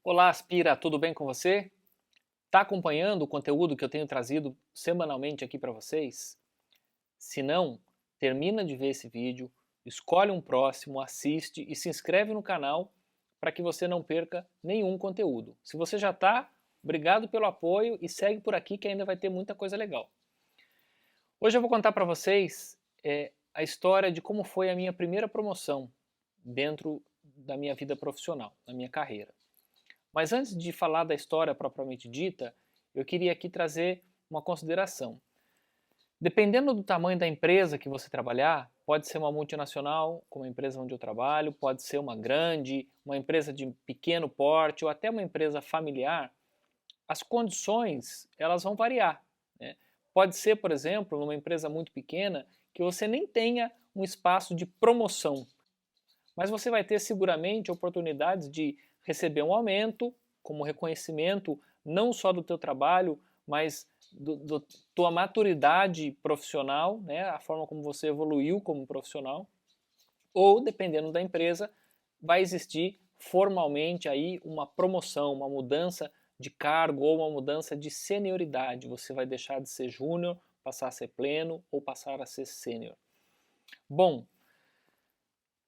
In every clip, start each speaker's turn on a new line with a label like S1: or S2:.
S1: Olá, Aspira, tudo bem com você? Está acompanhando o conteúdo que eu tenho trazido semanalmente aqui para vocês? Se não, termina de ver esse vídeo, escolhe um próximo, assiste e se inscreve no canal para que você não perca nenhum conteúdo. Se você já está, obrigado pelo apoio e segue por aqui que ainda vai ter muita coisa legal. Hoje eu vou contar para vocês a história de como foi a minha primeira promoção dentro da minha vida profissional, na minha carreira. Mas antes de falar da história propriamente dita, eu queria aqui trazer uma consideração. Dependendo do tamanho da empresa que você trabalhar, pode ser uma multinacional, como a empresa onde eu trabalho, pode ser uma grande, uma empresa de pequeno porte ou até uma empresa familiar, as condições elas vão variar, né? Pode ser, por exemplo, numa empresa muito pequena, que você nem tenha um espaço de promoção, mas você vai ter seguramente oportunidades de receber um aumento como reconhecimento não só do teu trabalho, mas do tua maturidade profissional, né, a forma como você evoluiu como profissional, ou dependendo da empresa, vai existir formalmente aí uma promoção, uma mudança de cargo ou uma mudança de senioridade. Você vai deixar de ser júnior, passar a ser pleno ou passar a ser sênior. Bom,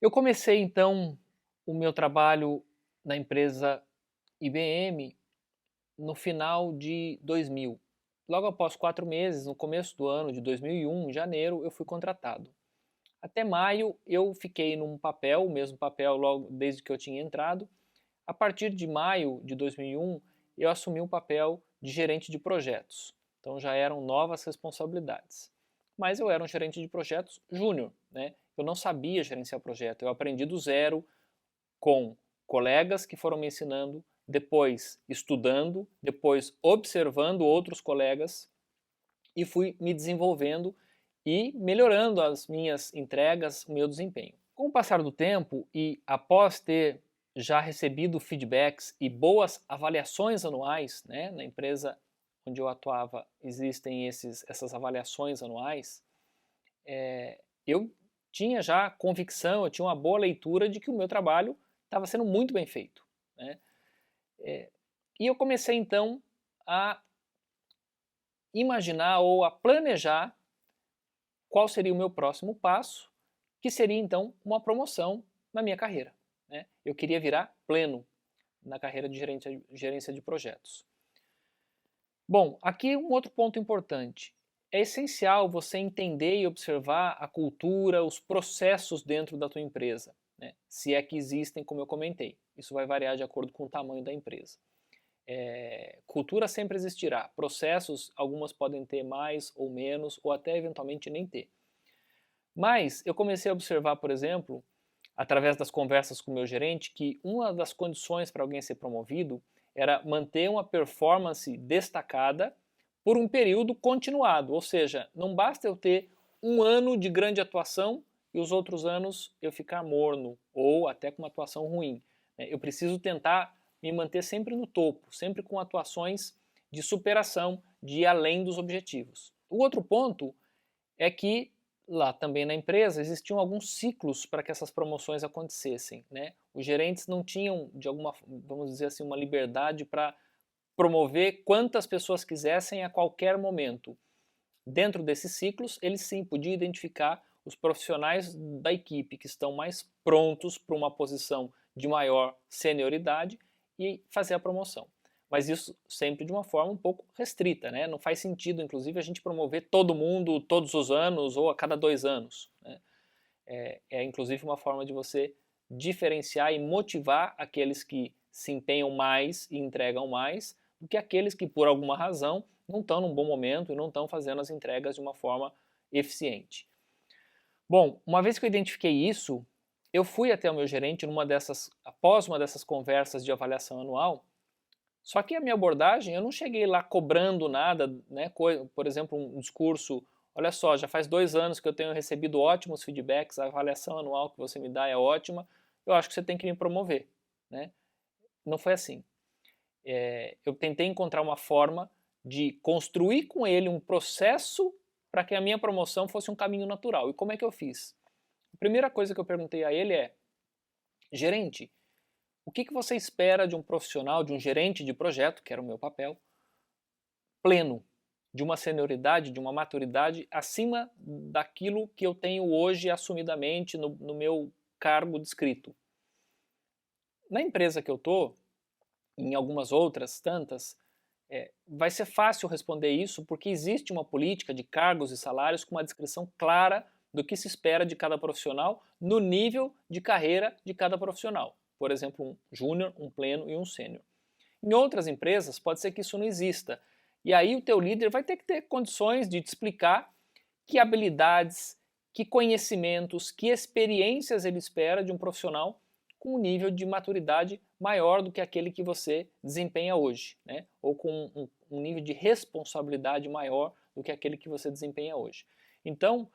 S1: eu comecei então o meu trabalho na empresa IBM no final de 2000. Logo após 4 meses, no começo do ano de 2001, em janeiro, eu fui contratado. Até maio eu fiquei num papel, o mesmo papel logo desde que eu tinha entrado. A partir de maio de 2001, eu assumi o papel de gerente de projetos. Então já eram novas responsabilidades. Mas eu era um gerente de projetos júnior, né? Eu não sabia gerenciar projeto, eu aprendi do zero com colegas que foram me ensinando, depois estudando, depois observando outros colegas e fui me desenvolvendo e melhorando as minhas entregas, o meu desempenho. Com o passar do tempo e após ter já recebido feedbacks e boas avaliações anuais, né, na empresa onde eu atuava existem essas avaliações anuais, eu tinha já convicção, eu tinha uma boa leitura de que o meu trabalho estava sendo muito bem feito, né? E eu comecei então a imaginar ou a planejar qual seria o meu próximo passo, que seria então uma promoção na minha carreira, né? Eu queria virar pleno na carreira de gerência de projetos. Bom, aqui um outro ponto importante. É essencial você entender e observar a cultura, os processos dentro da tua empresa, né? Se é que existem, como eu comentei. Isso vai variar de acordo com o tamanho da empresa. Cultura sempre existirá. Processos, algumas podem ter mais ou menos, ou até eventualmente nem ter. Mas eu comecei a observar, por exemplo, através das conversas com o meu gerente, que uma das condições para alguém ser promovido era manter uma performance destacada por um período continuado. Ou seja, não basta eu ter um ano de grande atuação e os outros anos eu ficar morno ou até com uma atuação ruim. Eu preciso tentar me manter sempre no topo, sempre com atuações de superação, de ir além dos objetivos. O outro ponto é que lá também na empresa existiam alguns ciclos para que essas promoções acontecessem, né? Os gerentes não tinham, de alguma, vamos dizer assim, uma liberdade para promover quantas pessoas quisessem a qualquer momento. Dentro desses ciclos, eles sim podiam identificar os profissionais da equipe que estão mais prontos para uma posição de maior senioridade e fazer a promoção. Mas isso sempre de uma forma um pouco restrita, né? Não faz sentido, inclusive, a gente promover todo mundo todos os anos ou a cada 2 anos, né? Inclusive uma forma de você diferenciar e motivar aqueles que se empenham mais e entregam mais do que aqueles que, por alguma razão, não estão num bom momento e não estão fazendo as entregas de uma forma eficiente. Bom, uma vez que eu identifiquei isso, eu fui até o meu gerente após uma dessas conversas de avaliação anual. Só que a minha abordagem, eu não cheguei lá cobrando nada, né? Por exemplo, um discurso, olha só, já faz 2 anos que eu tenho recebido ótimos feedbacks, a avaliação anual que você me dá é ótima, eu acho que você tem que me promover, né? Não foi assim. Eu tentei encontrar uma forma de construir com ele um processo para que a minha promoção fosse um caminho natural. E como é que eu fiz? A primeira coisa que eu perguntei a ele é, gerente, O que você espera de um profissional, de um gerente de projeto, que era o meu papel, pleno, de uma senioridade, de uma maturidade acima daquilo que eu tenho hoje assumidamente no meu cargo descrito. Na empresa que eu estou, em algumas outras tantas, vai ser fácil responder isso porque existe uma política de cargos e salários com uma descrição clara do que se espera de cada profissional no nível de carreira de cada profissional. Por exemplo, um júnior, um pleno e um sênior. Em outras empresas pode ser que isso não exista. E aí o teu líder vai ter que ter condições de te explicar que habilidades, que conhecimentos, que experiências ele espera de um profissional com um nível de maturidade maior do que aquele que você desempenha hoje, né? Ou com um nível de responsabilidade maior do que aquele que você desempenha hoje. Então,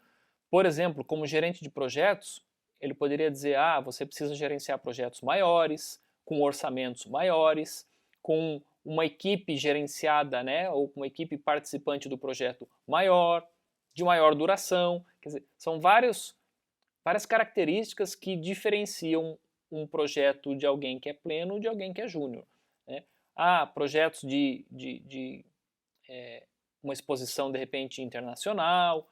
S1: por exemplo, como gerente de projetos, ele poderia dizer, você precisa gerenciar projetos maiores, com orçamentos maiores, com uma equipe gerenciada, né, ou uma equipe participante do projeto maior, de maior duração. Quer dizer, são várias características que diferenciam um projeto de alguém que é pleno de alguém que é júnior. Né? Projetos de uma exposição, de repente, internacional.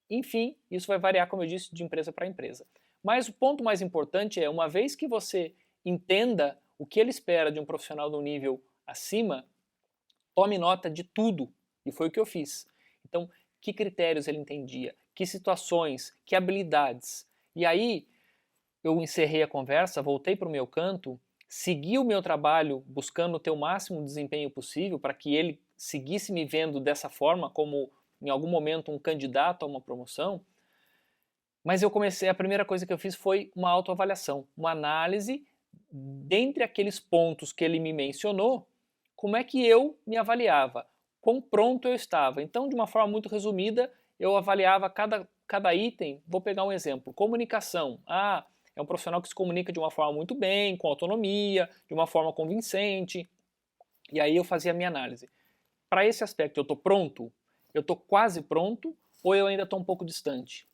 S1: Enfim, isso vai variar, como eu disse, de empresa para empresa. Mas o ponto mais importante é, uma vez que você entenda o que ele espera de um profissional no nível acima, tome nota de tudo. E foi o que eu fiz. Então, que critérios ele entendia, que situações, que habilidades. E aí, eu encerrei a conversa, voltei para o meu canto, segui o meu trabalho buscando ter o máximo desempenho possível para que ele seguisse me vendo dessa forma, como em algum momento um candidato a uma promoção. Mas a primeira coisa que eu fiz foi uma autoavaliação, uma análise dentre aqueles pontos que ele me mencionou, como é que eu me avaliava, quão pronto eu estava. Então, de uma forma muito resumida, eu avaliava cada item. Vou pegar um exemplo, comunicação. É um profissional que se comunica de uma forma muito bem, com autonomia, de uma forma convincente. E aí eu fazia a minha análise. Para esse aspecto, eu estou pronto? Eu estou quase pronto? Ou eu ainda estou um pouco distante?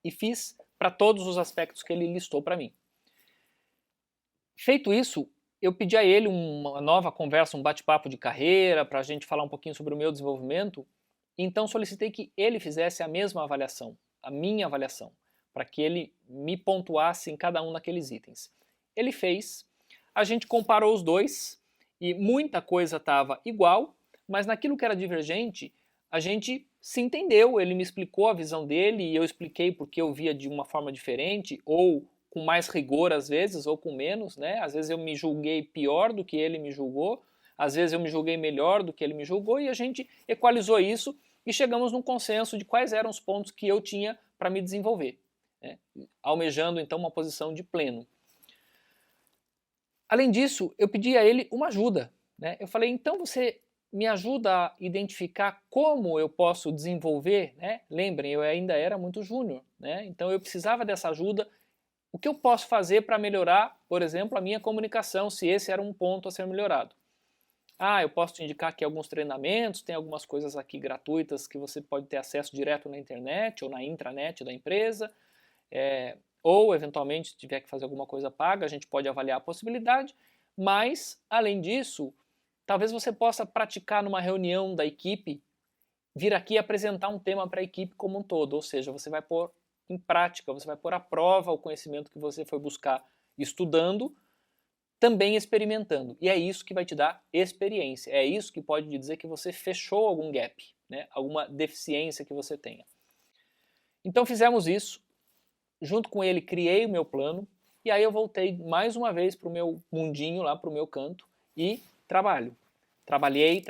S1: E fiz para todos os aspectos que ele listou para mim. Feito isso, eu pedi a ele uma nova conversa, um bate-papo de carreira, para a gente falar um pouquinho sobre o meu desenvolvimento. Então solicitei que ele fizesse a mesma avaliação, a minha avaliação, para que ele me pontuasse em cada um daqueles itens. Ele fez, a gente comparou os dois e muita coisa estava igual, mas naquilo que era divergente, a gente se entendeu, ele me explicou a visão dele e eu expliquei porque eu via de uma forma diferente, ou com mais rigor às vezes, ou com menos, né? Às vezes eu me julguei pior do que ele me julgou, às vezes eu me julguei melhor do que ele me julgou, e a gente equalizou isso e chegamos num consenso de quais eram os pontos que eu tinha para me desenvolver, né? Almejando então uma posição de pleno. Além disso, eu pedi a ele uma ajuda, né? Eu falei, então você me ajuda a identificar como eu posso desenvolver, né? Lembrem, eu ainda era muito júnior, né? Então eu precisava dessa ajuda. O que eu posso fazer para melhorar, por exemplo, a minha comunicação, se esse era um ponto a ser melhorado? Eu posso te indicar aqui alguns treinamentos, tem algumas coisas aqui gratuitas que você pode ter acesso direto na internet ou na intranet da empresa, ou eventualmente se tiver que fazer alguma coisa paga, a gente pode avaliar a possibilidade, mas, além disso, talvez você possa praticar numa reunião da equipe, vir aqui e apresentar um tema para a equipe como um todo, ou seja, você vai pôr em prática, você vai pôr à prova o conhecimento que você foi buscar estudando, também experimentando. E é isso que vai te dar experiência, é isso que pode dizer que você fechou algum gap, né? Alguma deficiência que você tenha. Então fizemos isso, junto com ele criei o meu plano, e aí eu voltei mais uma vez para o meu mundinho, lá para o meu canto, e trabalho. Trabalhei,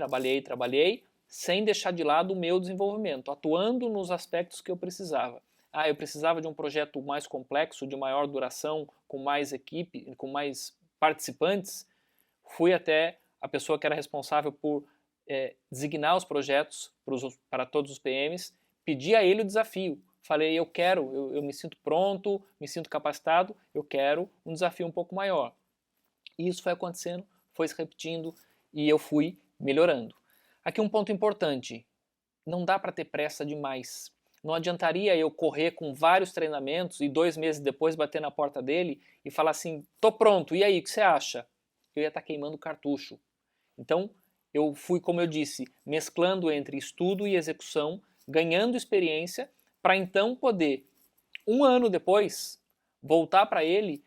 S1: sem deixar de lado o meu desenvolvimento, atuando nos aspectos que eu precisava. Eu precisava de um projeto mais complexo, de maior duração, com mais equipe, com mais participantes. Fui até a pessoa que era responsável por designar os projetos para todos os PMs, pedi a ele o desafio. Falei, eu me sinto pronto, me sinto capacitado, eu quero um desafio um pouco maior. E isso foi acontecendo, foi se repetindo e eu fui melhorando. Aqui um ponto importante, não dá para ter pressa demais. Não adiantaria eu correr com vários treinamentos e 2 meses depois bater na porta dele e falar assim, tô pronto, e aí, o que você acha? Eu ia estar queimando cartucho. Então, eu fui, como eu disse, mesclando entre estudo e execução, ganhando experiência, para então poder, um ano depois, voltar para ele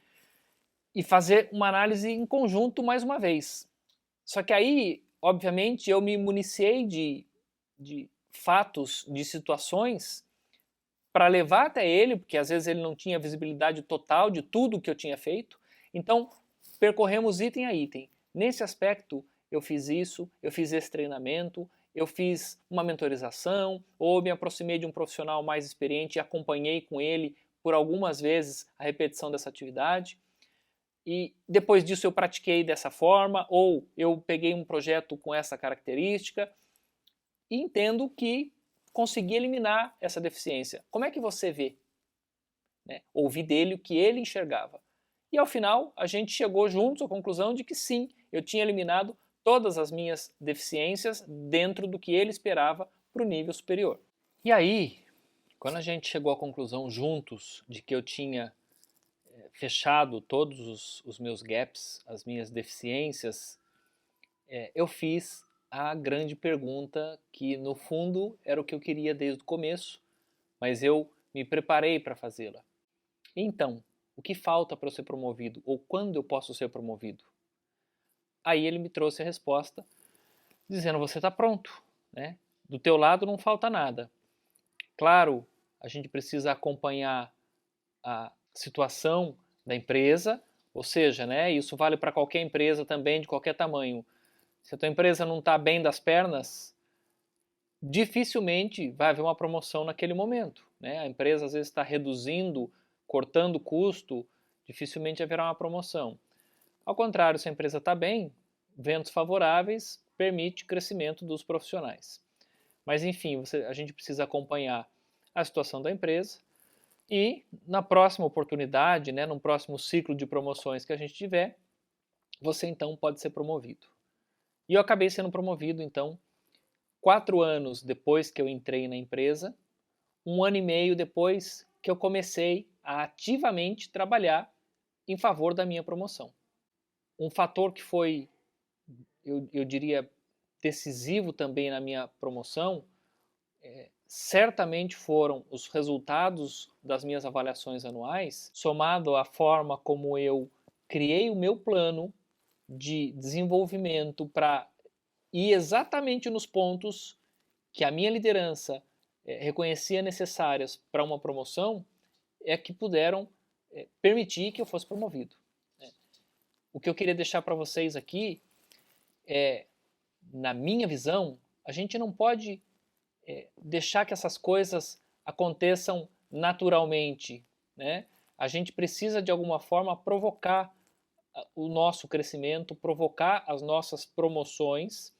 S1: e fazer uma análise em conjunto mais uma vez. Só que aí, obviamente, eu me municiei de fatos, de situações para levar até ele, porque às vezes ele não tinha visibilidade total de tudo que eu tinha feito. Então, percorremos item a item. Nesse aspecto, eu fiz isso, eu fiz esse treinamento, eu fiz uma mentorização, ou me aproximei de um profissional mais experiente e acompanhei com ele por algumas vezes a repetição dessa atividade. E depois disso eu pratiquei dessa forma, ou eu peguei um projeto com essa característica e entendo que consegui eliminar essa deficiência. Como é que você vê? Né? Ouvi dele o que ele enxergava. E ao final a gente chegou juntos à conclusão de que sim, eu tinha eliminado todas as minhas deficiências dentro do que ele esperava para o nível superior. E aí, quando a gente chegou à conclusão juntos de que eu tinha fechado todos os meus gaps, as minhas deficiências, eu fiz a grande pergunta que no fundo era o que eu queria desde o começo, mas eu me preparei para fazê-la. Então, o que falta para eu ser promovido? Ou quando eu posso ser promovido? Aí ele me trouxe a resposta dizendo, você está pronto, né? Do teu lado não falta nada. Claro, a gente precisa acompanhar a situação da empresa, ou seja, né, isso vale para qualquer empresa também, de qualquer tamanho. Se a tua empresa não está bem das pernas, dificilmente vai haver uma promoção naquele momento. Né? A empresa às vezes está reduzindo, cortando custo, dificilmente haverá uma promoção. Ao contrário, se a empresa está bem, ventos favoráveis permite o crescimento dos profissionais. Mas enfim, a gente precisa acompanhar a situação da empresa e na próxima oportunidade, né, no próximo ciclo de promoções que a gente tiver, você então pode ser promovido. E eu acabei sendo promovido então 4 anos depois que eu entrei na empresa, 1 ano e meio depois que eu comecei a ativamente trabalhar em favor da minha promoção. Um fator que foi, eu diria, decisivo também na minha promoção, certamente foram os resultados das minhas avaliações anuais, somado à forma como eu criei o meu plano de desenvolvimento para ir exatamente nos pontos que a minha liderança reconhecia necessárias para uma promoção, é que puderam permitir que eu fosse promovido. O que eu queria deixar para vocês aqui é, na minha visão, a gente não pode deixar que essas coisas aconteçam naturalmente, né? A gente precisa de alguma forma provocar o nosso crescimento, provocar as nossas promoções,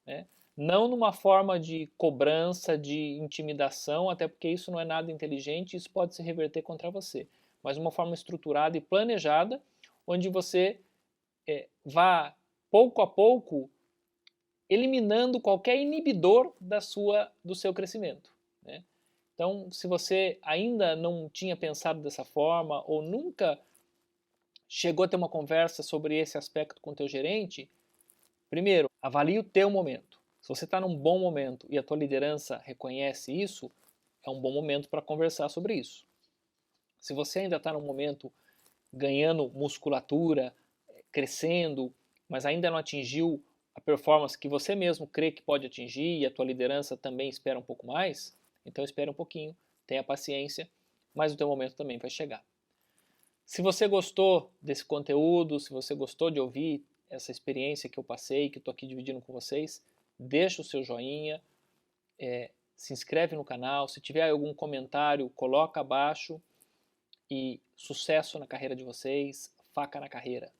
S1: né? Não numa forma de cobrança, de intimidação, até porque isso não é nada inteligente, isso pode se reverter contra você, mas uma forma estruturada e planejada, onde você vá pouco a pouco eliminando qualquer inibidor do seu crescimento. Né? Então, se você ainda não tinha pensado dessa forma ou nunca chegou a ter uma conversa sobre esse aspecto com o teu gerente, primeiro, avalie o teu momento. Se você está num bom momento e a tua liderança reconhece isso, é um bom momento para conversar sobre isso. Se você ainda está num momento ganhando musculatura, crescendo, mas ainda não atingiu a performance que você mesmo crê que pode atingir e a tua liderança também espera um pouco mais, então espere um pouquinho, tenha paciência, mas o teu momento também vai chegar. Se você gostou desse conteúdo, se você gostou de ouvir essa experiência que eu passei, que eu estou aqui dividindo com vocês, deixa o seu joinha, se inscreve no canal, se tiver algum comentário, coloca abaixo e sucesso na carreira de vocês, faca na carreira.